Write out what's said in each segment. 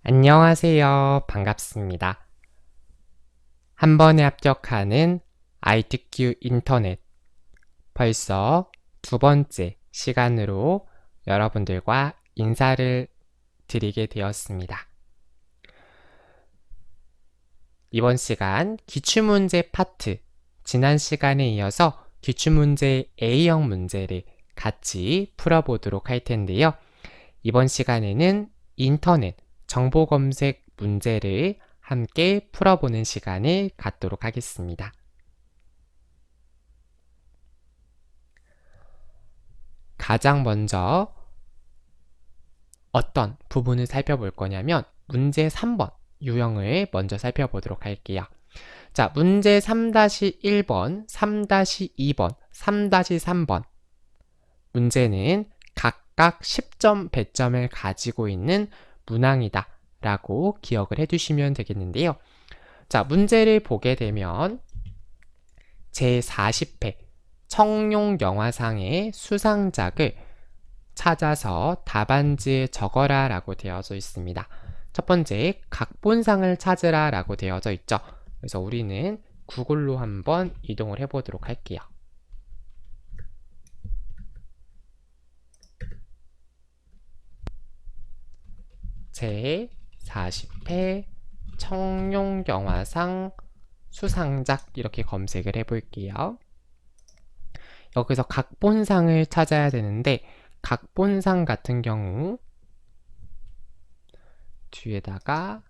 안녕하세요. 반갑습니다. 한 번에 합격하는 ITQ 인터넷. 벌써 두 번째 시간으로 여러분들과 인사를 드리게 되었습니다. 이번 시간 기출문제 파트, 지난 시간에 이어서 기출문제 A형 문제를 같이 풀어보도록 할 텐데요. 이번 시간에는 인터넷 정보 검색 문제를 함께 풀어보는 시간을 갖도록 하겠습니다. 가장 먼저 어떤 부분을 살펴볼 거냐면 문제 3번 유형을 먼저 살펴보도록 할게요. 자, 문제 3-1번, 3-2번, 3-3번 문제는 각각 10점 배점을 가지고 있는 문항이다 라고 기억을 해두시면 되겠는데요. 자, 문제를 보게 되면 제40회 청룡영화상의 수상작을 찾아서 답안지에 적어라 라고 되어져 있습니다. 첫 번째, 각본상을 찾으라 라고 되어져 있죠. 그래서 우리는 구글로 한번 이동을 해보도록 할게요. 제40회 청룡영화상 수상작 이렇게 검색을 해볼게요. 여기서 각본상을 찾아야 되는데 각본상 같은 경우 뒤에다가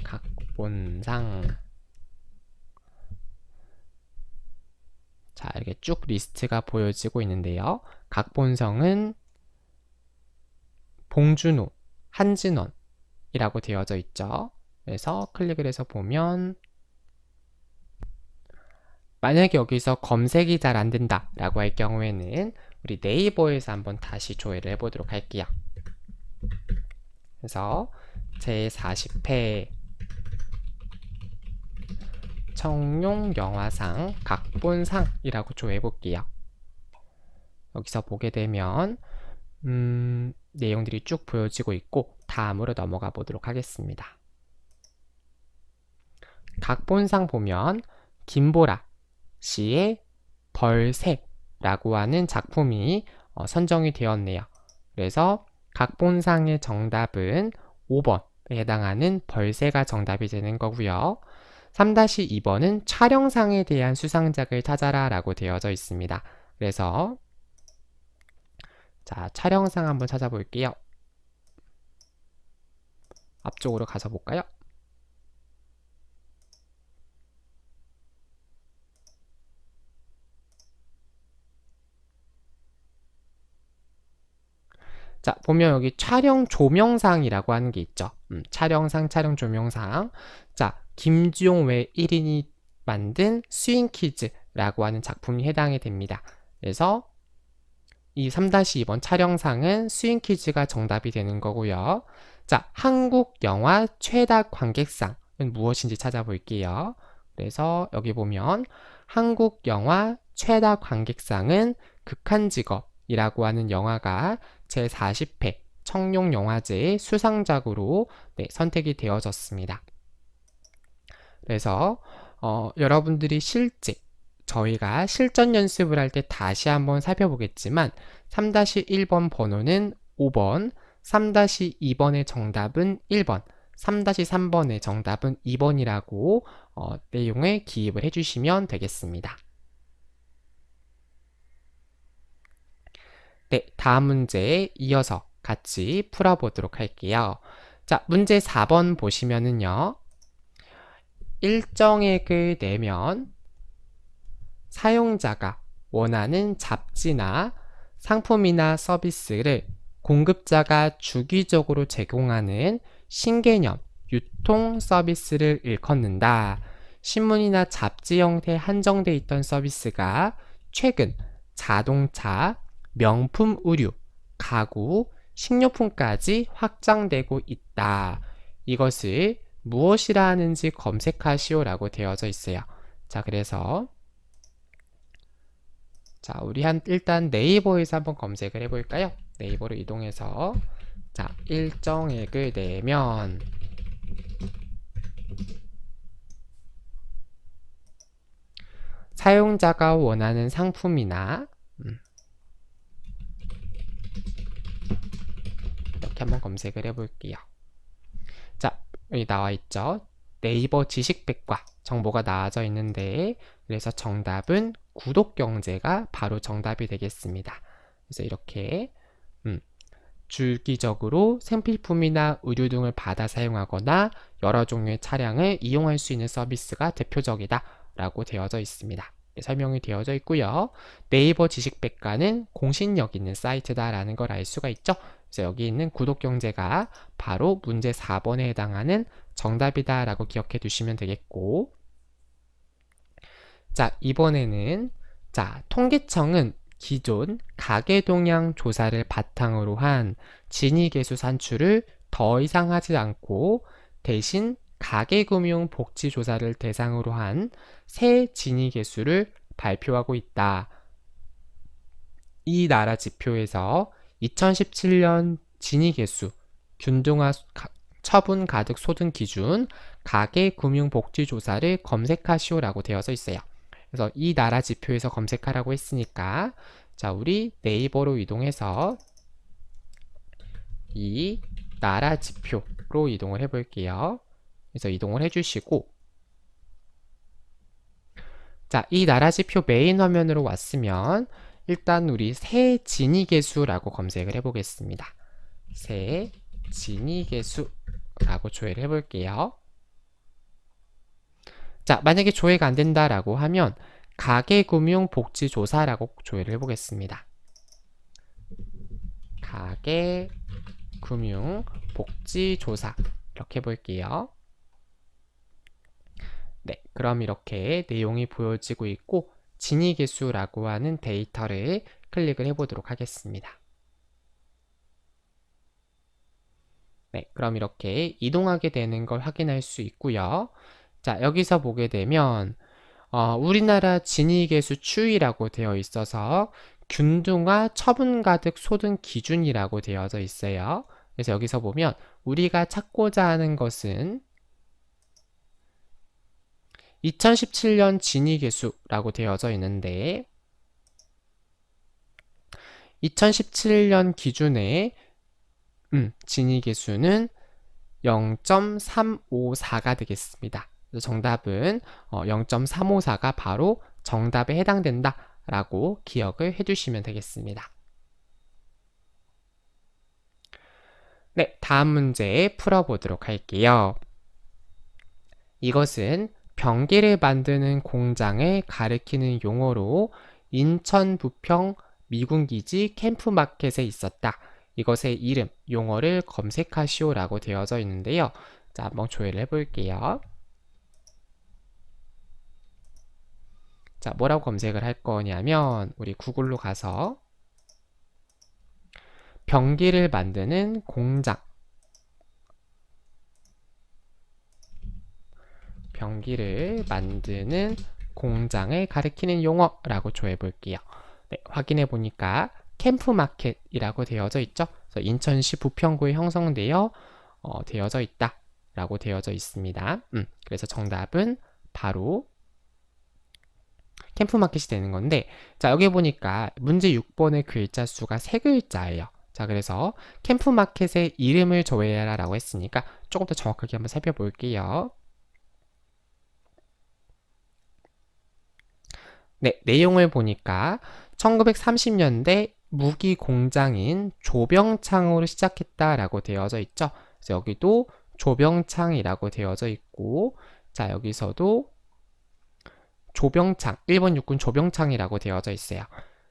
각본상, 자, 이렇게 쭉 리스트가 보여지고 있는데요. 각본상은 봉준호, 한진원이라고 되어져 있죠. 그래서 클릭을 해서 보면 만약에 여기서 검색이 잘 안 된다 라고 할 경우에는 우리 네이버에서 한번 다시 조회를 해보도록 할게요. 그래서 제40회 청룡영화상 각본상이라고 조회해 볼게요. 여기서 보게 되면 내용들이 쭉 보여지고 있고 다음으로 넘어가 보도록 하겠습니다. 각본상 보면 김보라 씨의 벌새라고 하는 작품이 선정이 되었네요. 그래서 각본상의 정답은 5번에 해당하는 벌새가 정답이 되는 거고요. 3-2번은 촬영상에 대한 수상작을 찾아라 라고 되어져 있습니다. 그래서 자, 촬영상 한번 찾아볼게요. 앞쪽으로 가서 볼까요? 자, 보면 여기 촬영 조명상이라고 하는 게 있죠. 촬영상, 촬영 조명상. 자, 김주용 외 1인이 만든 스윙키즈라고 하는 작품이 해당이 됩니다. 그래서 이 3-2번 촬영상은 스윙키즈가 정답이 되는 거고요. 자, 한국 영화 최다 관객상은 무엇인지 찾아볼게요. 그래서 여기 보면 한국 영화 최다 관객상은 극한직업이라고 하는 영화가 제40회 청룡영화제의 수상작으로 선택이 되어졌습니다. 그래서 여러분들이 실제 저희가 실전 연습을 할 때 다시 한번 살펴보겠지만 3-1번 번호는 5번, 3-2번의 정답은 1번, 3-3번의 정답은 2번이라고 내용을 기입을 해주시면 되겠습니다. 네, 다음 문제에 이어서 같이 풀어보도록 할게요. 자, 문제 4번 보시면은요. 일정액을 내면 사용자가 원하는 잡지나 상품이나 서비스를 공급자가 주기적으로 제공하는 신개념 유통 서비스를 일컫는다. 신문이나 잡지 형태에 한정돼 있던 서비스가 최근 자동차, 명품 의류, 가구, 식료품까지 확장되고 있다. 이것을 무엇이라 하는지 검색하시오 라고 되어져 있어요. 자, 그래서 자, 우리 일단 네이버에서 한번 검색을 해볼까요? 네이버로 이동해서 자, 일정액을 내면 사용자가 원하는 상품이나 이렇게 한번 검색을 해볼게요. 자, 여기 나와 있죠. 네이버 지식백과 정보가 나와져 있는데, 그래서 정답은 구독경제가 바로 정답이 되겠습니다. 그래서 이렇게 주기적으로 생필품이나 의류 등을 받아 사용하거나 여러 종류의 차량을 이용할 수 있는 서비스가 대표적이다 라고 되어져 있습니다. 설명이 되어져 있고요. 네이버 지식백과는 공신력 있는 사이트다 라는 걸 알 수가 있죠. 그래서 여기 있는 구독경제가 바로 문제 4번에 해당하는 정답이다 라고 기억해 두시면 되겠고, 자, 이번에는 통계청은 기존 가계동향 조사를 바탕으로 한 진위계수 산출을 더 이상 하지 않고 대신 가계금융복지조사를 대상으로 한 새 진위계수를 발표하고 있다. 이 나라 지표에서 2017년 진위계수, 균등화 처분 가득 소득 기준 가계금융복지조사를 검색하시오라고 되어져 있어요. 그래서 이 나라 지표에서 검색하라고 했으니까, 자, 우리 네이버로 이동해서 이 나라 지표로 이동을 해볼게요. 그래서 이동을 해주시고, 자, 이 나라 지표 메인 화면으로 왔으면 일단 우리 새 진위계수라고 검색을 해보겠습니다. 새 진위계수라고 조회를 해볼게요. 자, 만약에 조회가 안 된다라고 하면 가계금융복지조사라고 조회를 해보겠습니다. 가계금융복지조사 이렇게 해볼게요. 네, 그럼 이렇게 내용이 보여지고 있고 진위계수라고 하는 데이터를 클릭을 해보도록 하겠습니다. 네, 그럼 이렇게 이동하게 되는 걸 확인할 수 있고요. 자, 여기서 보게 되면 우리나라 진위계수 추이라고 되어 있어서 균등화 처분가득 소득 기준이라고 되어져 있어요. 그래서 여기서 보면 우리가 찾고자 하는 것은 2017년 진위계수라고 되어져 있는데, 2017년 기준의 진위계수는 0.354가 되겠습니다. 그래서 정답은 0.354가 바로 정답에 해당된다 라고 기억을 해주시면 되겠습니다. 네, 다음 문제 풀어보도록 할게요. 이것은 변기를 만드는 공장을 가리키는 용어로 인천 부평 미군기지 캠프마켓에 있었다. 이것의 이름, 용어를 검색하시오 라고 되어져 있는데요. 자, 한번 조회를 해볼게요. 자, 뭐라고 검색을 할 거냐면 우리 구글로 가서 변기를 만드는 공장, 변기를 만드는 공장을 가리키는 용어라고 조회해 볼게요. 네, 확인해 보니까 캠프마켓이라고 되어져 있죠. 그래서 인천시 부평구에 형성되어 되어져 있다 라고 되어져 있습니다. 그래서 정답은 바로 캠프마켓이 되는 건데, 자, 여기 보니까 문제 6번의 글자 수가 3글자예요. 자, 그래서 캠프마켓의 이름을 조회해라 라고 했으니까 조금 더 정확하게 한번 살펴볼게요. 네, 내용을 보니까 1930년대 무기 공장인 조병창으로 시작했다라고 되어져 있죠. 그래서 여기도 조병창이라고 되어져 있고, 자, 여기서도 조병창, 일본 육군 조병창이라고 되어져 있어요.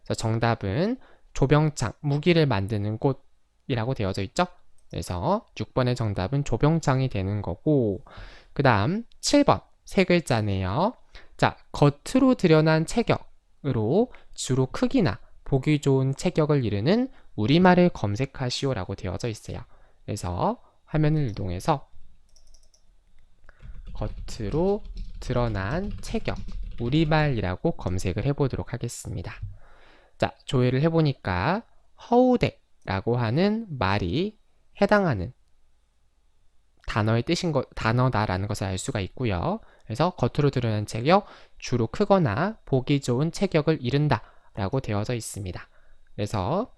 그래서 정답은 조병창, 무기를 만드는 곳이라고 되어져 있죠. 그래서 6번의 정답은 조병창이 되는 거고, 그 다음 7번, 3글자네요. 자, 겉으로 드러난 체격으로 주로 크기나 보기 좋은 체격을 이르는 우리말을 검색하시오 라고 되어져 있어요. 그래서 화면을 이동해서 겉으로 드러난 체격, 우리말이라고 검색을 해보도록 하겠습니다. 자, 조회를 해보니까 허우대라고 하는 말이 해당하는 단어의 단어다라는 것을 알 수가 있고요. 그래서 겉으로 드러난 체격, 주로 크거나 보기 좋은 체격을 이룬다 라고 되어져 있습니다. 그래서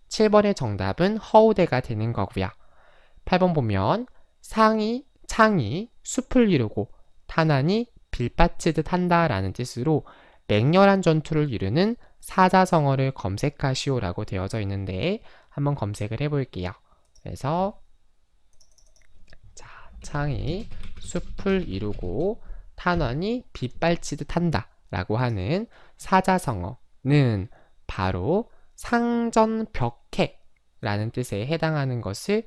7번의 정답은 허우대가 되는 거고요. 8번 보면 창이 숲을 이루고 탄환이 빌바치듯 한다 라는 뜻으로 맹렬한 전투를 이루는 사자성어를 검색하시오 라고 되어져 있는데 한번 검색을 해볼게요. 그래서 창이 숲을 이루고 탄환이 빗발치듯 한다 라고 하는 사자성어는 바로 상전벽해 라는 뜻에 해당하는 것을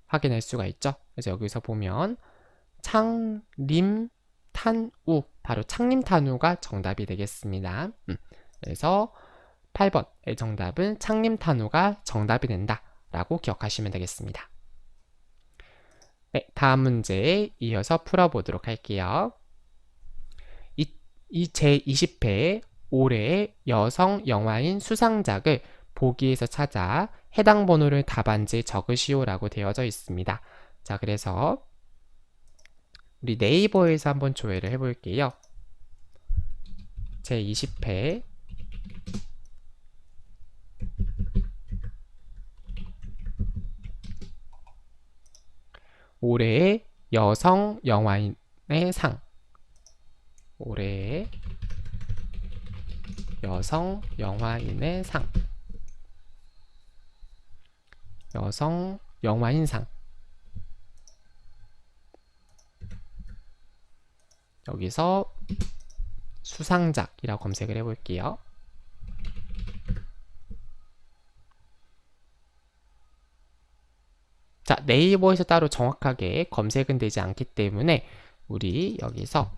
확인할 수가 있죠. 그래서 여기서 보면 창림탄우, 바로 창림탄우가 정답이 되겠습니다. 그래서 8번의 정답은 창림탄우가 정답이 된다 라고 기억하시면 되겠습니다. 네, 다음 문제 이어서 풀어보도록 할게요. 이 제20회 올해의 여성 영화인 수상작을 보기에서 찾아 해당 번호를 답안지에 적으시오 라고 되어져 있습니다. 자, 그래서 우리 네이버에서 한번 조회를 해볼게요. 제20회 올해의 여성 영화인의 상, 올해의 여성 영화인의 상, 여성 영화인상, 여기서 수상작이라고 검색을 해볼게요. 자, 네이버에서 따로 정확하게 검색은 되지 않기 때문에 우리 여기서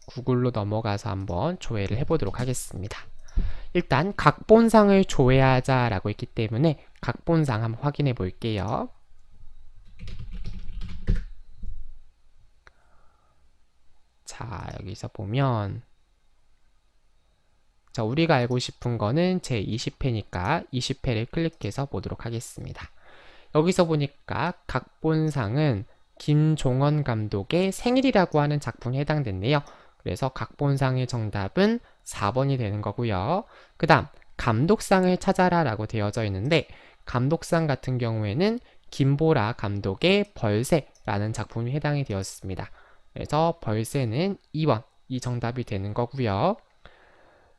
구글로 넘어가서 한번 조회를 해보도록 하겠습니다. 일단 각본상을 조회하자 라고 했기 때문에 각본상 한번 확인해 볼게요. 자, 여기서 보면 자, 우리가 알고 싶은 거는 제20회니까 20회를 클릭해서 보도록 하겠습니다. 여기서 보니까 각본상은 김종원 감독의 생일이라고 하는 작품에 해당됐네요. 그래서 각본상의 정답은 4번이 되는 거고요. 그 다음 감독상을 찾아라 라고 되어져 있는데 감독상 같은 경우에는 김보라 감독의 벌새라는 작품이 해당이 되었습니다. 그래서 벌새는 2번 이 정답이 되는 거고요.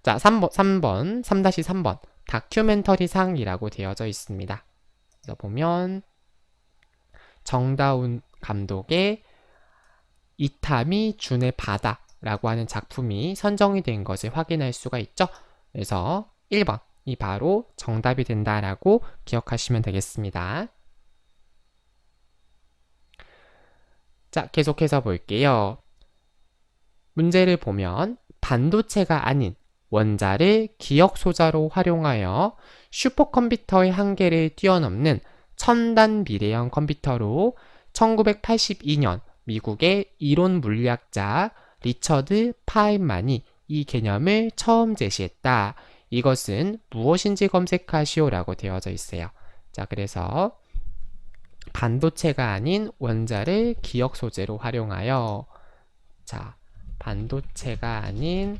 자, 3-3번 다큐멘터리 상이라고 되어져 있습니다. 그래서 보면 정다운 감독의 이타미 준의 바다라고 하는 작품이 선정이 된 것을 확인할 수가 있죠. 그래서 1번이 바로 정답이 된다라고 기억하시면 되겠습니다. 자, 계속해서 볼게요. 문제를 보면 반도체가 아닌 원자를 기억 소자로 활용하여 슈퍼컴퓨터의 한계를 뛰어넘는 첨단 미래형 컴퓨터로 1982년 미국의 이론 물리학자 리처드 파인만이 이 개념을 처음 제시했다. 이것은 무엇인지 검색하시오 라고 되어져 있어요. 자, 그래서 반도체가 아닌 원자를 기억 소재로 활용하여, 자, 반도체가 아닌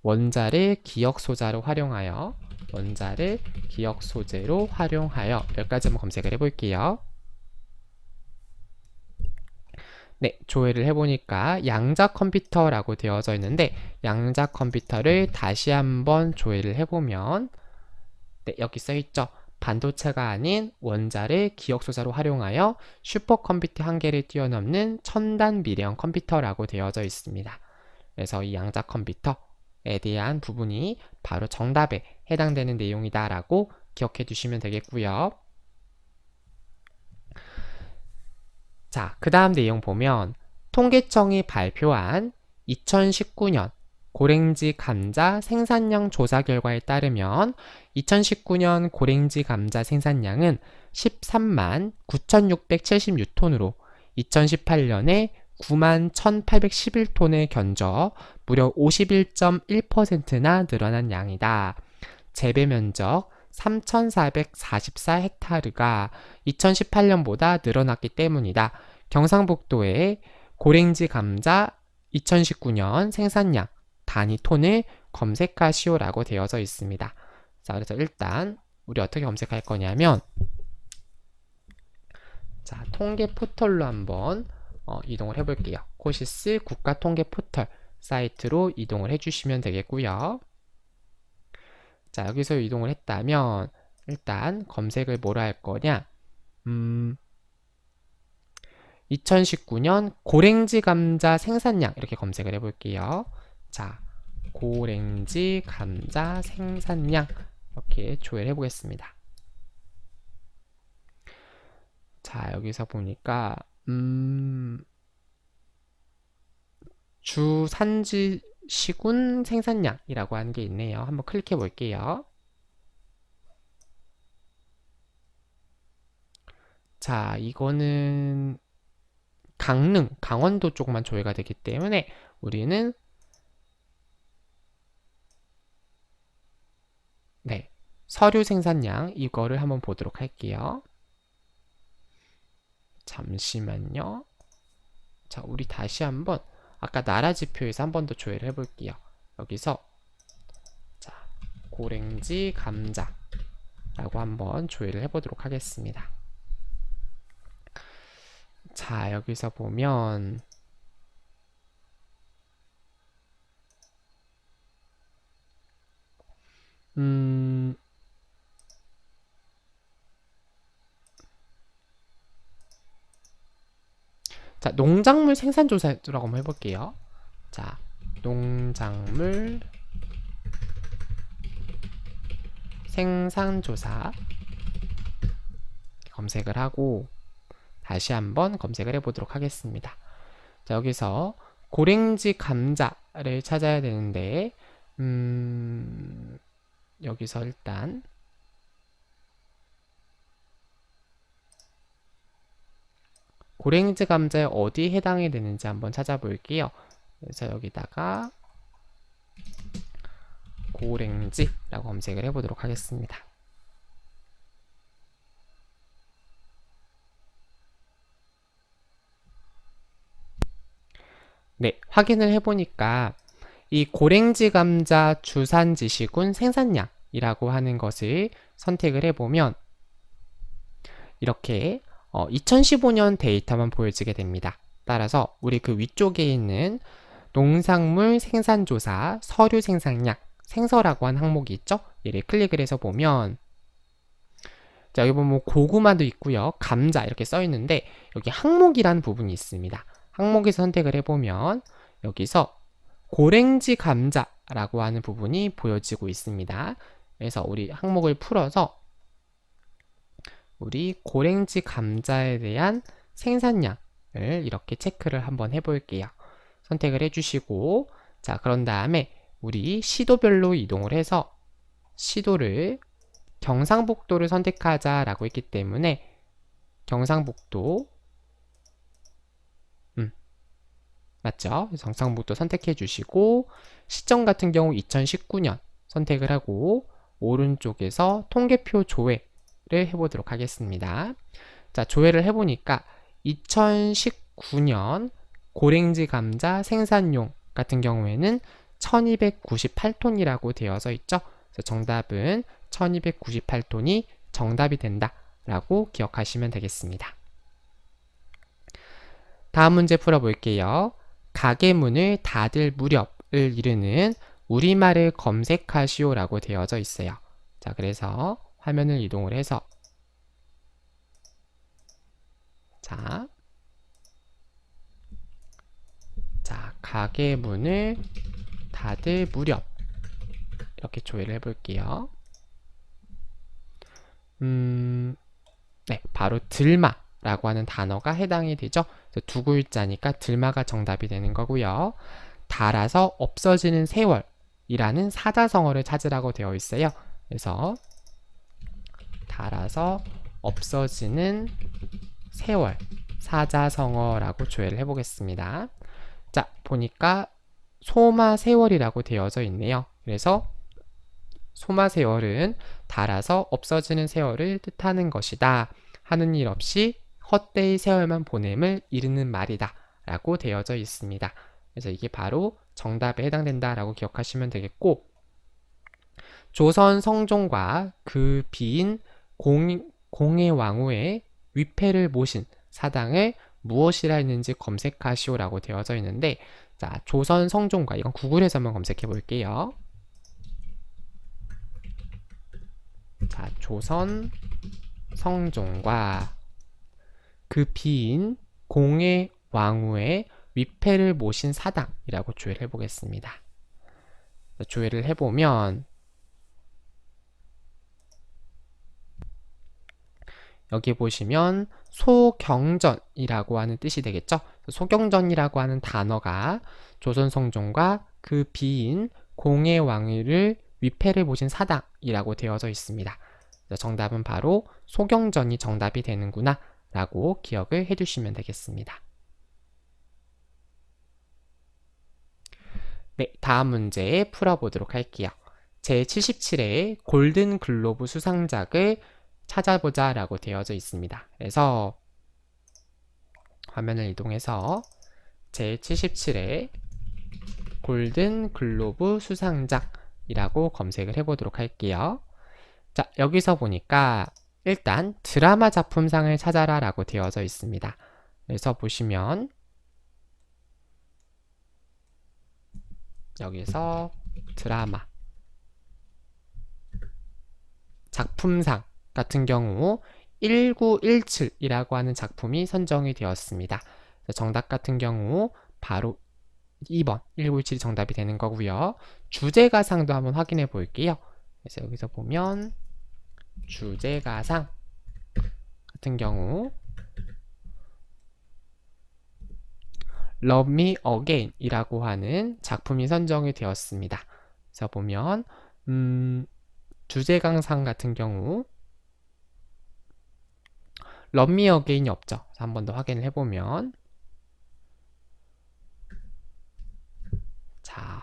원자를 기억 소재로 활용하여, 원자를 기억 소재로 활용하여, 여기까지 한번 검색을 해볼게요. 네, 조회를 해보니까 양자 컴퓨터라고 되어져 있는데 양자 컴퓨터를 다시 한번 조회를 해보면 네, 여기 써있죠. 반도체가 아닌 원자를 기억 소자로 활용하여 슈퍼컴퓨터 한계를 뛰어넘는 첨단 미래형 컴퓨터라고 되어져 있습니다. 그래서 이 양자 컴퓨터에 대한 부분이 바로 정답에 해당되는 내용이다 라고 기억해 두시면 되겠고요. 자, 그 다음 내용 보면 통계청이 발표한 2019년 고랭지 감자 생산량 조사 결과에 따르면 2019년 고랭지 감자 생산량은 13만 9,676톤으로 2018년에 9만 1,811톤을 견저 무려 51.1%나 늘어난 양이다. 재배 면적 3,444헥타르가 2018년보다 늘어났기 때문이다. 경상북도의 고랭지 감자 2019년 생산량 단위 톤을 검색하시오라고 되어져 있습니다. 자, 그래서 일단 우리 어떻게 검색할 거냐면, 자, 통계 포털로 한번 이동을 해볼게요. 코시스 국가통계 포털 사이트로 이동을 해주시면 되겠고요. 자, 여기서 이동을 했다면 일단 검색을 뭐라 할 거냐, 2019년 고랭지 감자 생산량 이렇게 검색을 해볼게요. 자, 고랭지 감자 생산량 이렇게 조회를 해보겠습니다. 자, 여기서 보니까 주 산지 시군 생산량이라고 하는 게 있네요. 한번 클릭해 볼게요. 자, 이거는 강릉, 강원도 쪽만 조회가 되기 때문에 우리는 네, 서류 생산량 이거를 한번 보도록 할게요. 잠시만요. 자, 우리 다시 한번 아까 나라 지표에서 한 번 더 조회를 해볼게요. 여기서 자, 고랭지 감자라고 한번 조회를 해보도록 하겠습니다. 자, 여기서 보면 자, 농작물 생산조사라고 한번 해볼게요. 자, 농작물 생산조사 검색을 하고 다시 한번 검색을 해보도록 하겠습니다. 자, 여기서 고랭지 감자를 찾아야 되는데 여기서 일단 고랭지 감자에 어디에 해당이 되는지 한번 찾아볼게요. 그래서 여기다가 고랭지라고 검색을 해보도록 하겠습니다. 네, 확인을 해보니까 이 고랭지 감자 주산지 시군 생산량이라고 하는 것을 선택을 해보면 이렇게 2015년 데이터만 보여지게 됩니다. 따라서 우리 그 위쪽에 있는 농산물 생산조사 서류 생산량 생서라고 하는 항목이 있죠? 얘를 클릭을 해서 보면 자, 여기 보면 고구마도 있고요. 감자 이렇게 써 있는데 여기 항목이라는 부분이 있습니다. 항목에서 선택을 해보면 여기서 고랭지 감자라고 하는 부분이 보여지고 있습니다. 그래서 우리 항목을 풀어서 우리 고랭지 감자에 대한 생산량을 이렇게 체크를 한번 해볼게요. 선택을 해주시고 자, 그런 다음에 우리 시도별로 이동을 해서 시도를 경상북도를 선택하자라고 했기 때문에 경상북도 맞죠? 경상북도 선택해 주시고 시점 같은 경우 2019년 선택을 하고 오른쪽에서 통계표 조회를 해보도록 하겠습니다. 자, 조회를 해보니까 2019년 고랭지 감자 생산용 같은 경우에는 1298톤이라고 되어져 있죠. 그래서 정답은 1298톤이 정답이 된다라고 기억하시면 되겠습니다. 다음 문제 풀어볼게요. 가게 문을 닫을 무렵을 이르는 우리말을 검색하시오라고 되어져 있어요. 자, 그래서 화면을 이동을 해서 자, 가게 문을 닫을 무렵 이렇게 조회를 해볼게요. 네, 바로 들마라고 하는 단어가 해당이 되죠. 두 글자니까 들마가 정답이 되는 거고요. 닳아서 없어지는 세월이라는 사자성어를 찾으라고 되어 있어요. 그래서 닳아서 없어지는 세월 사자성어라고 조회를 해보겠습니다. 자, 보니까 소마세월이라고 되어져 있네요. 그래서 소마세월은 닳아서 없어지는 세월을 뜻하는 것이다. 하는 일 없이 헛되이 세월만 보냄을 이르는 말이다. 라고 되어져 있습니다. 그래서 이게 바로 정답에 해당된다 라고 기억하시면 되겠고, 조선 성종과 그 비인 공의 왕후의 위패를 모신 사당을 무엇이라 했는지 검색하시오 라고 되어져 있는데, 자, 조선 성종과, 이건 구글에서 한번 검색해 볼게요. 자, 조선 성종과 그 비인 공의 왕후의 위패를 모신 사당이라고 조회를 해보겠습니다. 조회를 해보면 여기 보시면 소경전이라고 하는 뜻이 되겠죠. 소경전이라고 하는 단어가 조선 성종과 그 비인 공의 왕위를 위패를 모신 사당이라고 되어져 있습니다. 정답은 바로 소경전이 정답이 되는구나 라고 기억을 해주시면 되겠습니다. 네, 다음 문제 풀어보도록 할게요. 제77회 골든 글로브 수상작을 찾아보자 라고 되어져 있습니다. 그래서 화면을 이동해서 제77회 골든 글로브 수상작이라고 검색을 해보도록 할게요. 자, 여기서 보니까 일단 드라마 작품상을 찾아라 라고 되어져 있습니다. 그래서 보시면 여기서 드라마 작품상 같은 경우 1917이라고 하는 작품이 선정이 되었습니다. 정답 같은 경우 바로 2번 1917이 정답이 되는 거고요. 주제가상도 한번 확인해 볼게요. 그래서 여기서 보면 주제가상 같은 경우 Love Me Again 이라고 하는 작품이 선정이 되었습니다. 그래서 보면 주제가상 같은 경우 Love Me Again이 없죠. 한 번 더 확인을 해보면 자,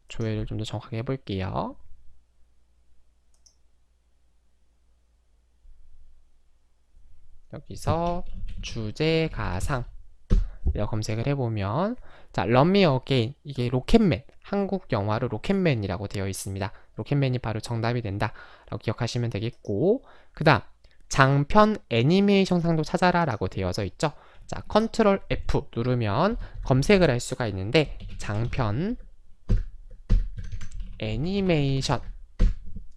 조회를 좀 더 정확하게 해볼게요. 여기서 주제가상 이라고 검색을 해보면 자, Love Me Again 이게 로켓맨, 한국 영화로 로켓맨이라고 되어 있습니다. 로켓맨이 바로 정답이 된다 라고 기억하시면 되겠고, 그 다음 장편 애니메이션상도 찾아라 라고 되어져 있죠. 자, 컨트롤 F 누르면 검색을 할 수가 있는데 장편 애니메이션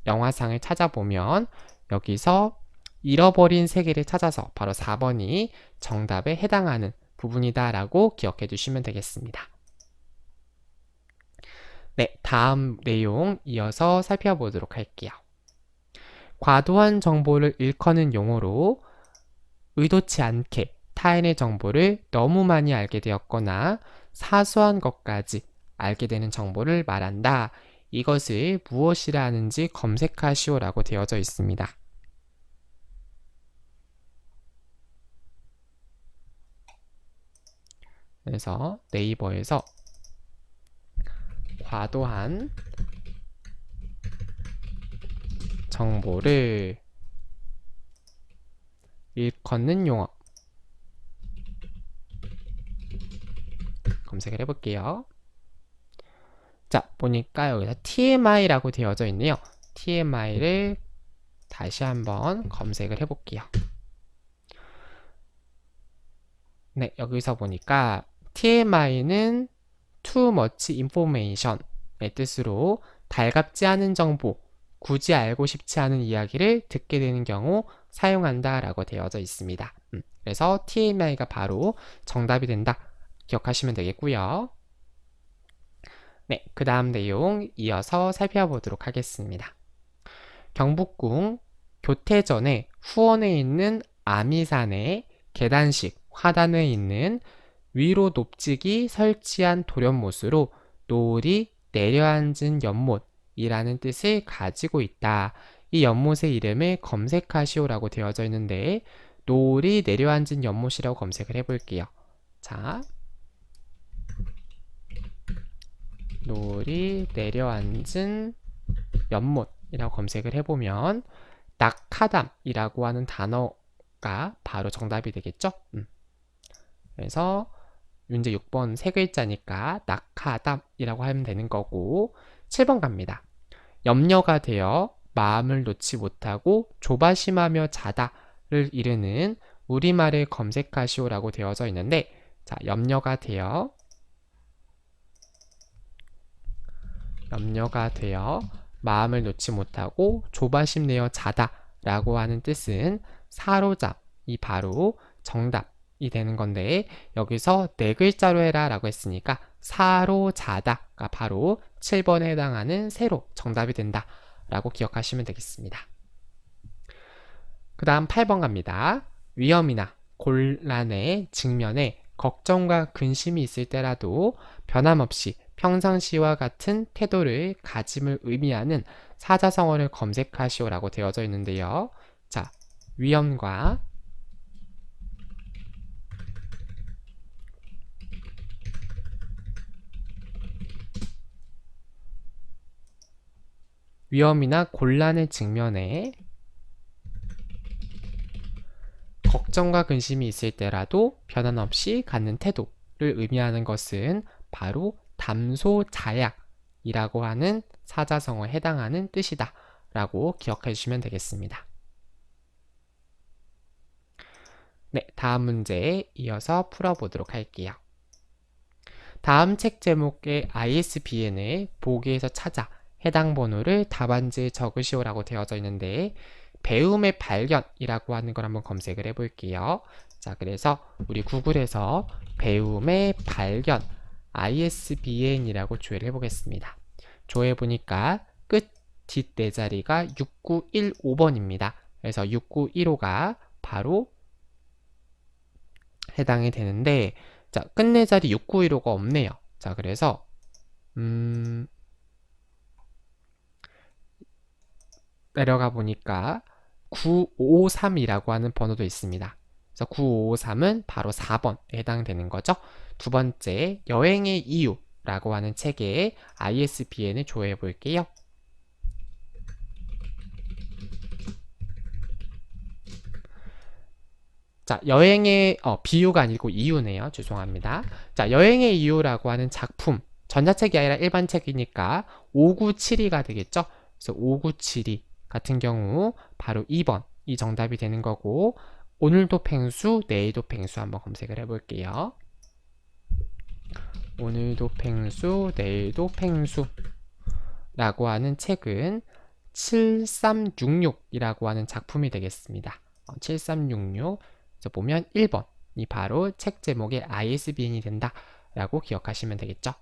영화상을 찾아보면 여기서 잃어버린 세계를 찾아서 바로 4번이 정답에 해당하는 부분이다 라고 기억해 주시면 되겠습니다. 네, 다음 내용 이어서 살펴보도록 할게요. 과도한 정보를 일컫는 용어로 의도치 않게 타인의 정보를 너무 많이 알게 되었거나 사소한 것까지 알게 되는 정보를 말한다. 이것을 무엇이라 하는지 검색하시오 라고 되어져 있습니다. 그래서 네이버에서 과도한 정보를 일컫는 용어 검색을 해볼게요. 자, 보니까 여기서 TMI라고 되어져 있네요. TMI를 다시 한번 검색을 해볼게요. 네, 여기서 보니까 TMI는 Too Much Information의 뜻으로 달갑지 않은 정보, 굳이 알고 싶지 않은 이야기를 듣게 되는 경우 사용한다 라고 되어져 있습니다. 그래서 TMI가 바로 정답이 된다 기억하시면 되겠고요. 네, 그 다음 내용 이어서 살펴보도록 하겠습니다. 경복궁 교태전에 후원에 있는 아미산의 계단식 화단에 있는 위로 높직이 설치한 돌연못으로 노을이 내려앉은 연못이라는 뜻을 가지고 있다. 이 연못의 이름을 검색하시오 라고 되어져 있는데 노을이 내려앉은 연못이라고 검색을 해볼게요. 자, 노을이 내려앉은 연못이라고 검색을 해보면 낙하담이라고 하는 단어가 바로 정답이 되겠죠? 그래서 문제 6번 세 글자니까 낙하담이라고 하면 되는 거고, 7번 갑니다. 염려가 되어 마음을 놓지 못하고 조바심하며 자다를 이르는 우리말을 검색하시오라고 되어져 있는데, 자, 염려가 되어 마음을 놓지 못하고 조바심 내어 자다 라고 하는 뜻은 사로잡이 바로 정답이 되는 건데, 여기서 네 글자로 해라 라고 했으니까 사로자다가 바로 7번에 해당하는 세로 정답이 된다 라고 기억하시면 되겠습니다. 그 다음 8번 갑니다. 위험이나 곤란의 직면에 걱정과 근심이 있을 때라도 변함없이 평상시와 같은 태도를 가짐을 의미하는 사자성어를 검색하시오라고 되어져 있는데요. 자, 위험이나 곤란의 직면에 걱정과 근심이 있을 때라도 변함없이 갖는 태도를 의미하는 것은 바로 담소자약이라고 하는 사자성어에 해당하는 뜻이다 라고 기억해 주시면 되겠습니다. 네, 다음 문제에 이어서 풀어보도록 할게요. 다음 책 제목의 ISBN을 보기에서 찾아 해당 번호를 답안지에 적으시오라고 되어져 있는데, 배움의 발견이라고 하는 걸 한번 검색을 해볼게요. 자, 그래서 우리 구글에서 배움의 발견 ISBN이라고 조회를 해보겠습니다. 조회해보니까 끝 뒷 네 자리가 6915번입니다. 그래서 6915가 바로 해당이 되는데, 자, 끝내 자리 6915가 없네요. 자, 그래서 내려가 보니까 953이라고 하는 번호도 있습니다. 그래서 9553은 바로 4번에 해당되는 거죠. 두 번째, 여행의 이유라고 하는 책의 ISBN을 조회해 볼게요. 자, 여행의 비유가 아니고 이유네요. 죄송합니다. 자, 여행의 이유라고 하는 작품, 전자책이 아니라 일반 책이니까 5972가 되겠죠. 그래서 5972 같은 경우 바로 2번이 정답이 되는 거고, 오늘도 팽수, 내일도 팽수 한번 검색을 해볼게요. 오늘도 팽수, 내일도 팽수 라고 하는 책은 7366이라고 하는 작품이 되겠습니다. 7366, 그래서 보면 1번이 바로 책 제목의 ISBN이 된다 라고 기억하시면 되겠죠.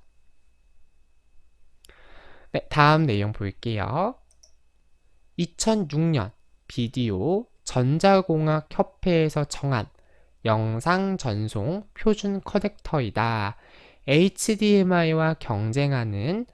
네, 다음 내용 볼게요. 2006년 비디오 전자공학협회에서 정한 영상 전송 표준 커넥터이다. HDMI와 경쟁하는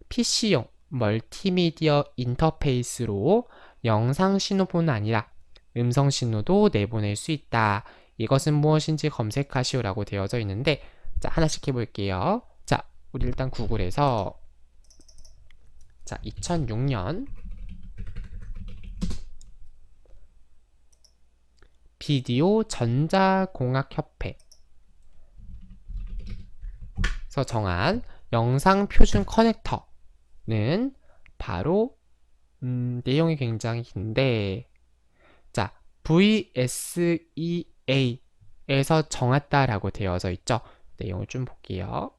PC용 멀티미디어 인터페이스로 영상 신호뿐 아니라 음성 신호도 내보낼 수 있다. 이것은 무엇인지 검색하시오라고 되어져 있는데, 자, 하나씩 해볼게요. 자, 우리 일단 구글에서 2006년 비디오 전자공학협회에서 정한 영상 표준 커넥터는 바로 내용이 굉장히 긴데, 자, VSEA에서 정했다라고 되어져 있죠. 내용을 좀 볼게요.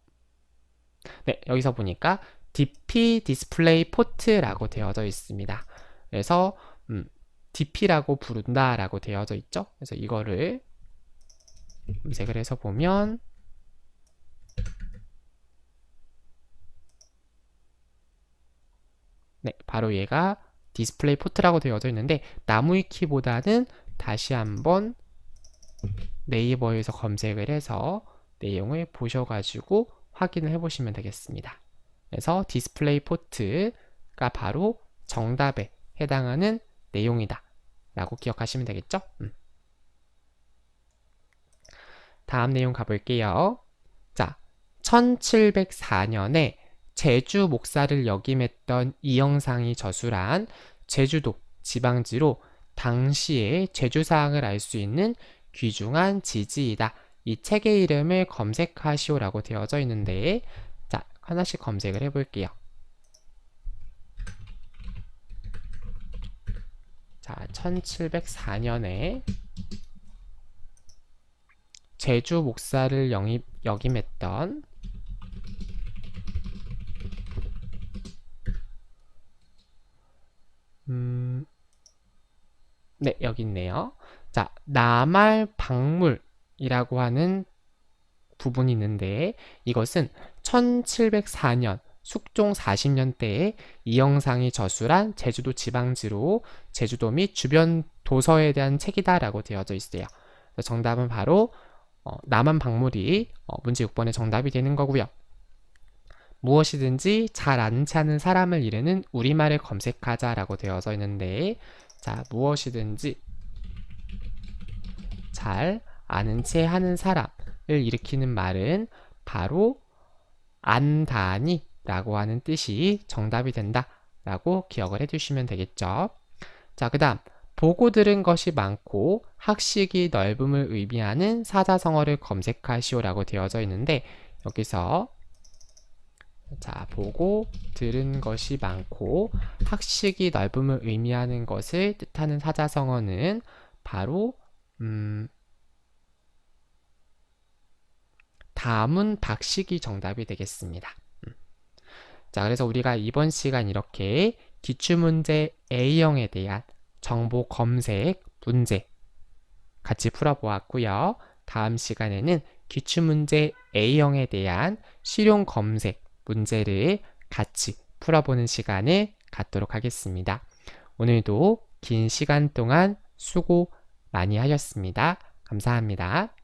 네, 여기서 보니까 DP 디스플레이 포트라고 되어져 있습니다. 그래서 DP라고 부른다라고 되어져 있죠. 그래서 이거를 검색을 해서 보면 네, 바로 얘가 디스플레이 포트라고 되어져 있는데, 나무위키보다는 다시 한번 네이버에서 검색을 해서 내용을 보셔가지고 확인을 해보시면 되겠습니다. 그래서 디스플레이 포트가 바로 정답에 해당하는 내용이다 라고 기억하시면 되겠죠. 다음 내용 가볼게요. 자, 1704년에 제주 목사를 역임했던 이영상이 저술한 제주도 지방지로 당시의 제주 사항을 알 수 있는 귀중한 지지이다. 이 책의 이름을 검색하시오라고 되어져 있는데, 자, 하나씩 검색을 해볼게요. 자, 1704년에 제주 목사를 역임했던 네, 여기 있네요. 자, 남할박물이라고 하는 부분이 있는데, 이것은 1704년 숙종 40년대에 이영상이 저술한 제주도 지방지로 제주도 및 주변 도서에 대한 책이다라고 되어져 있어요. 그래서 정답은 바로 남한박물이 문제 6번의 정답이 되는 거고요. 무엇이든지 잘 아는 채 하는 사람을 이르는 우리말을 검색하자라고 되어져 있는데, 자, 무엇이든지 잘 아는 채 하는 사람을 일으키는 말은 바로 안다니 라고 하는 뜻이 정답이 된다 라고 기억을 해주시면 되겠죠. 자, 그 다음 보고 들은 것이 많고 학식이 넓음을 의미하는 사자성어를 검색하시오 라고 되어져 있는데, 여기서 자, 보고 들은 것이 많고 학식이 넓음을 의미하는 것을 뜻하는 사자성어는 바로 다문박식이 정답이 되겠습니다. 자, 그래서 우리가 이번 시간 이렇게 기출문제 A형에 대한 정보 검색 문제 같이 풀어보았고요. 다음 시간에는 기출문제 A형에 대한 실용 검색 문제를 같이 풀어보는 시간을 갖도록 하겠습니다. 오늘도 긴 시간 동안 수고 많이 하셨습니다. 감사합니다.